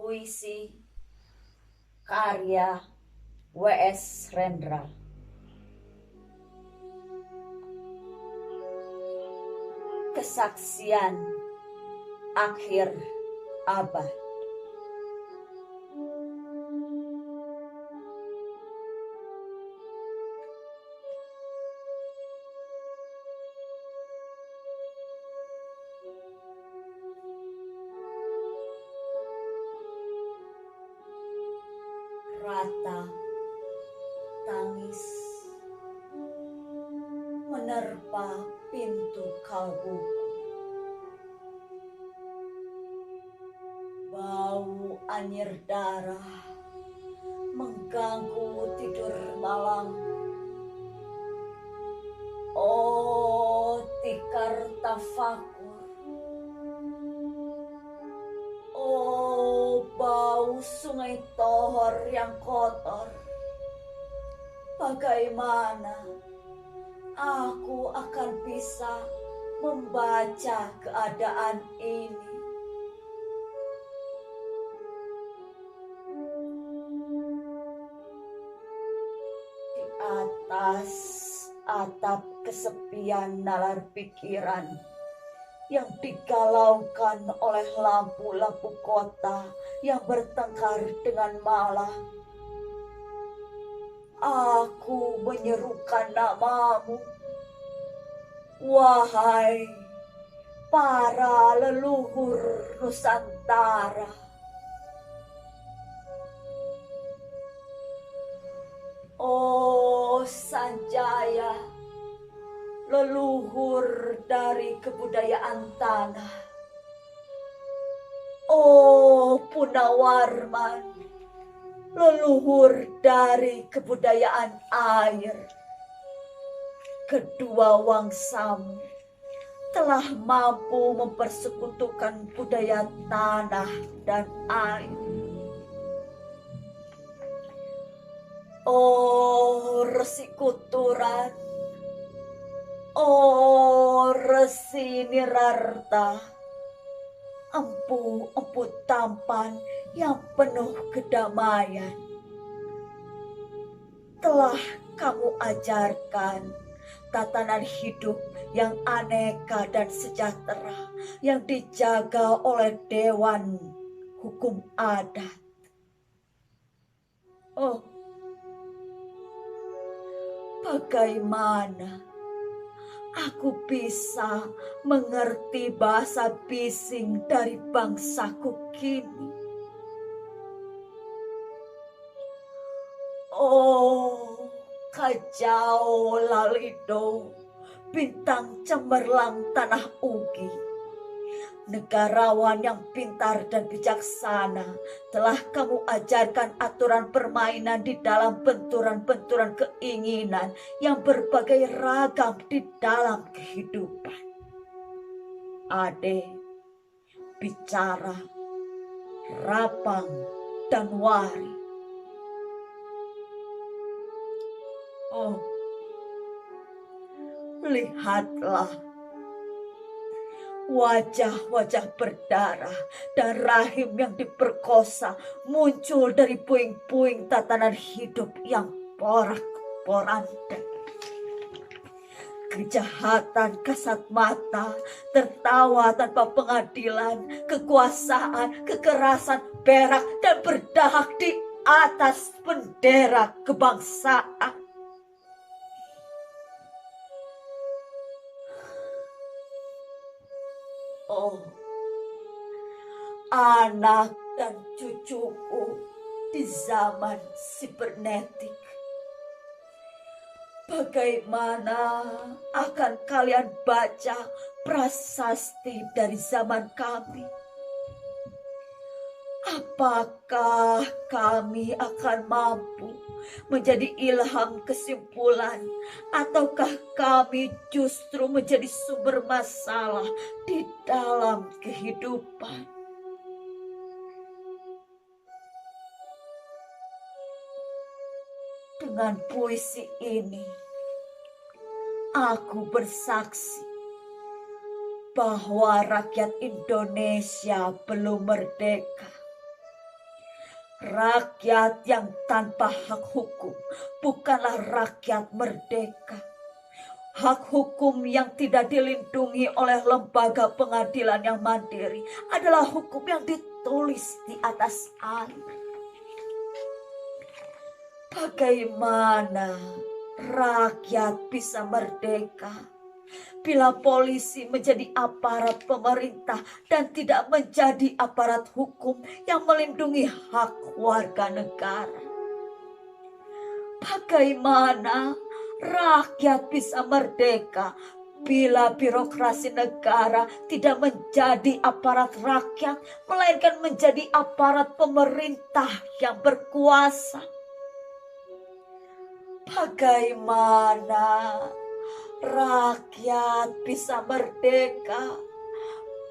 puisi karya W.S. Rendra. Kesaksian akhir abad. Rata tangis menerpa pintu kalbuku. Bau anyir darah mengganggu tidur malam. Oh, tikar tafakur. Oh, bau sungai Tohor yang kotor. Bagaimana aku akan bisa membaca keadaan ini? Di atas atap kesepian nalar pikiran yang digalaukan oleh lampu-lampu kota yang bertengkar dengan malam, aku menyerukan namamu. Wahai para leluhur Nusantara, oh Sanjaya, leluhur dari kebudayaan tanah. Oh Punawarman, leluhur dari kebudayaan air. Kedua wangsamu telah mampu mempersekutukan budaya tanah dan air. Oh Resi Kuturan, oh Resi Nirarta, empu tampan yang penuh kedamaian, telah kamu ajarkan tatanan hidup yang aneka dan sejahtera yang dijaga oleh Dewan Hukum Adat. Oh, bagaimana aku bisa mengerti bahasa bising dari bangsaku kini? Oh, Kajau Lalido, bintang cemerlang tanah Ugi, negarawan yang pintar dan bijaksana, telah kamu ajarkan aturan permainan di dalam benturan-benturan keinginan yang berbagai ragam di dalam kehidupan. Ade, bicara, rapang, dan wari. Oh, lihatlah wajah-wajah berdarah dan rahim yang diperkosa muncul dari puing-puing tatanan hidup yang porak-poranda. Kejahatan kasat mata, tertawa tanpa pengadilan, kekuasaan, kekerasan, berak, dan berdahak di atas bendera kebangsaan. Oh, anak dan cucuku di zaman sibernetik, bagaimana akan kalian baca prasasti dari zaman kami? Apakah kami akan mampu menjadi ilham kesimpulan, ataukah kami justru menjadi sumber masalah di dalam kehidupan? Dengan puisi ini, aku bersaksi bahwa rakyat Indonesia belum merdeka. Rakyat yang tanpa hak hukum bukanlah rakyat merdeka. Hak hukum yang tidak dilindungi oleh lembaga pengadilan yang mandiri adalah hukum yang ditulis di atas air. Bagaimana rakyat bisa merdeka bila polisi menjadi aparat pemerintah dan tidak menjadi aparat hukum yang melindungi hak warga negara? Bagaimana rakyat bisa merdeka bila birokrasi negara tidak menjadi aparat rakyat, melainkan menjadi aparat pemerintah yang berkuasa? Bagaimana rakyat bisa merdeka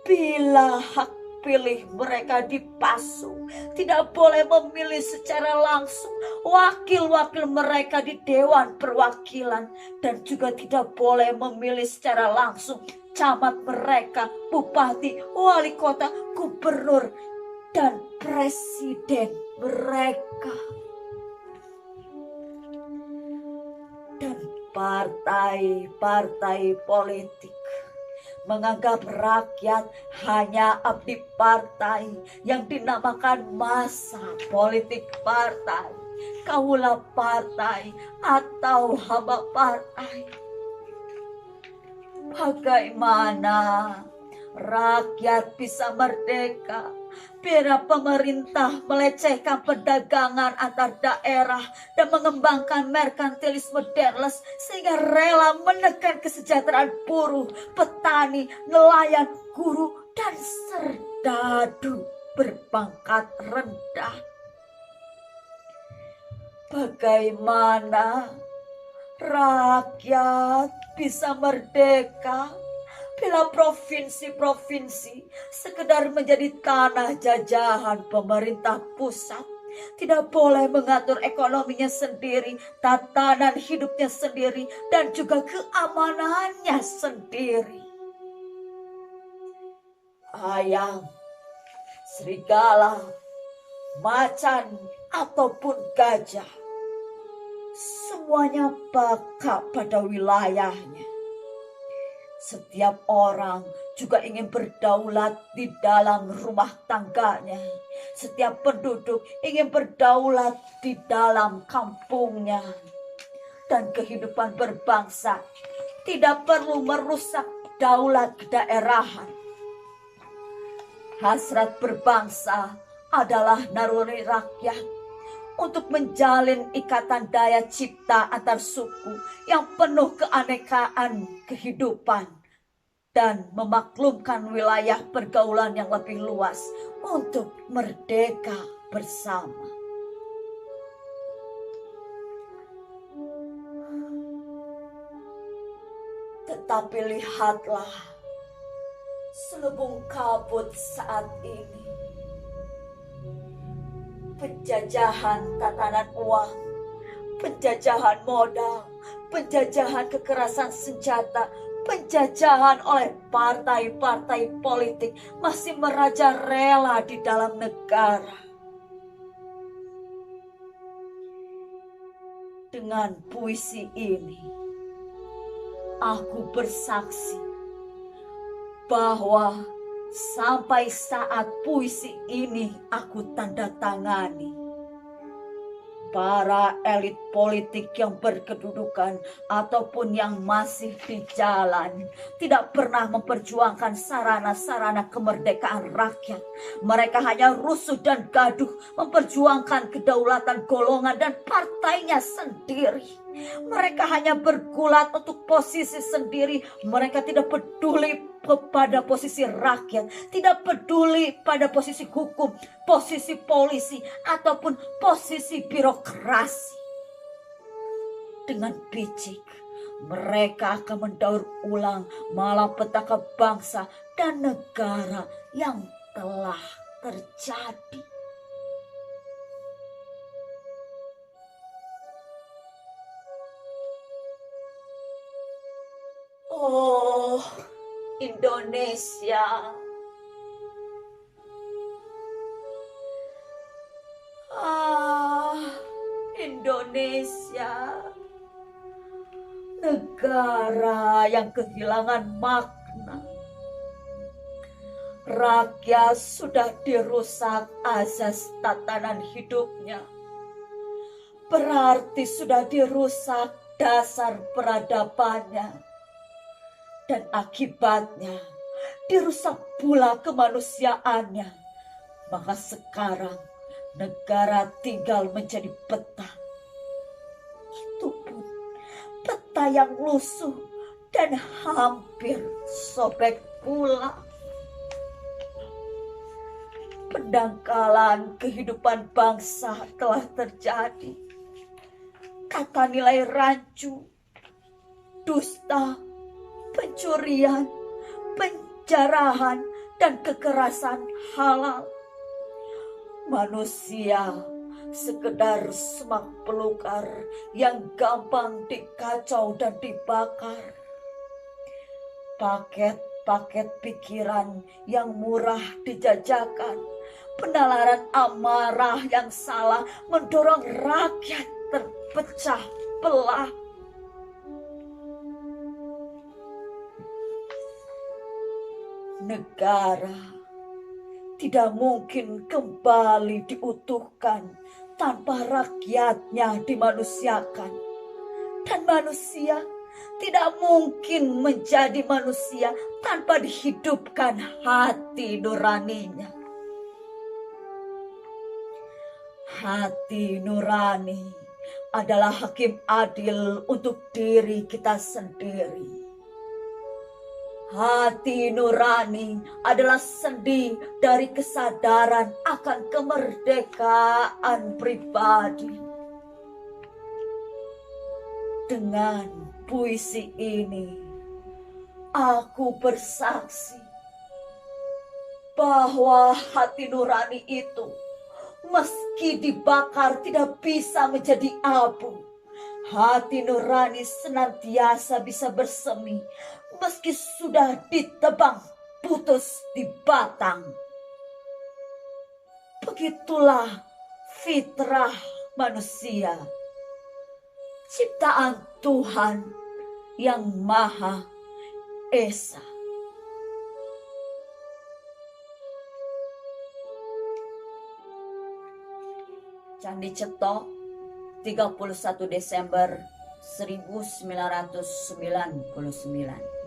bila hak pilih mereka dipasung, tidak boleh memilih secara langsung wakil-wakil mereka di Dewan Perwakilan, dan juga tidak boleh memilih secara langsung camat mereka, bupati, wali kota, gubernur, dan presiden mereka. Dan partai-partai politik menganggap rakyat hanya abdi partai yang dinamakan massa politik partai, kaula partai, atau hamba partai. Bagaimana rakyat bisa merdeka bila pemerintah melecehkan perdagangan antar daerah dan mengembangkan merkantilisme derles sehingga rela menekan kesejahteraan buruh, petani, nelayan, guru, dan serdadu berpangkat rendah? Bagaimana rakyat bisa merdeka bila provinsi-provinsi sekedar menjadi tanah jajahan pemerintah pusat, tidak boleh mengatur ekonominya sendiri, tatanan hidupnya sendiri, dan juga keamanannya sendiri? Ayam, serigala, macan, ataupun gajah, semuanya peka pada wilayahnya. Setiap orang juga ingin berdaulat di dalam rumah tangganya. Setiap penduduk ingin berdaulat di dalam kampungnya. Dan kehidupan berbangsa tidak perlu merusak daulat kedaerahan. Hasrat berbangsa adalah naluri rakyat untuk menjalin ikatan daya cipta antar suku yang penuh keanekaan kehidupan dan memaklumkan wilayah pergaulan yang lebih luas untuk merdeka bersama. Tetapi lihatlah selubung kabut saat ini. Penjajahan tatanan uang, penjajahan modal, penjajahan kekerasan senjata, penjajahan oleh partai-partai politik masih merajalela di dalam negara. Dengan puisi ini, aku bersaksi bahwa sampai saat puisi ini aku tanda tangani, para elit politik yang berkedudukan ataupun yang masih di jalan tidak pernah memperjuangkan sarana-sarana kemerdekaan rakyat. Mereka hanya rusuh dan gaduh memperjuangkan kedaulatan golongan dan partainya sendiri. Mereka hanya bergulat untuk posisi sendiri. Mereka tidak peduli pada posisi rakyat, tidak peduli pada posisi hukum, posisi polisi, ataupun posisi birokrasi. Dengan picik, mereka akan mendaur ulang malapetaka bangsa dan negara yang telah terjadi. Oh, Indonesia, negara yang kehilangan makna. Rakyat sudah dirusak asas tatanan hidupnya. Berarti sudah dirusak dasar peradabannya. Dan akibatnya dirusak pula kemanusiaannya. Maka sekarang negara tinggal menjadi peta. Itu pun peta yang lusuh dan hampir sobek pula. Pendangkalan kehidupan bangsa telah terjadi. Tata nilai rancu, dusta, pencurian, penjarahan, dan kekerasan halal. Manusia sekedar semak belukar yang gampang dikacau dan dibakar. Paket-paket pikiran yang murah dijajakan. Penalaran amarah yang salah mendorong rakyat terpecah belah. Negara tidak mungkin kembali diutuhkan tanpa rakyatnya dimanusiakan. Dan manusia tidak mungkin menjadi manusia tanpa dihidupkan hati nuraninya. Hati nurani adalah hakim adil untuk diri kita sendiri. Hati nurani adalah sendi dari kesadaran akan kemerdekaan pribadi. Dengan puisi ini, aku bersaksi bahwa hati nurani itu meski dibakar tidak bisa menjadi abu. Hati nurani senantiasa bisa bersemi meski sudah ditebang putus di batang. Begitulah fitrah manusia, ciptaan Tuhan yang Maha Esa. Candi Cetok, 31 Desember 1999.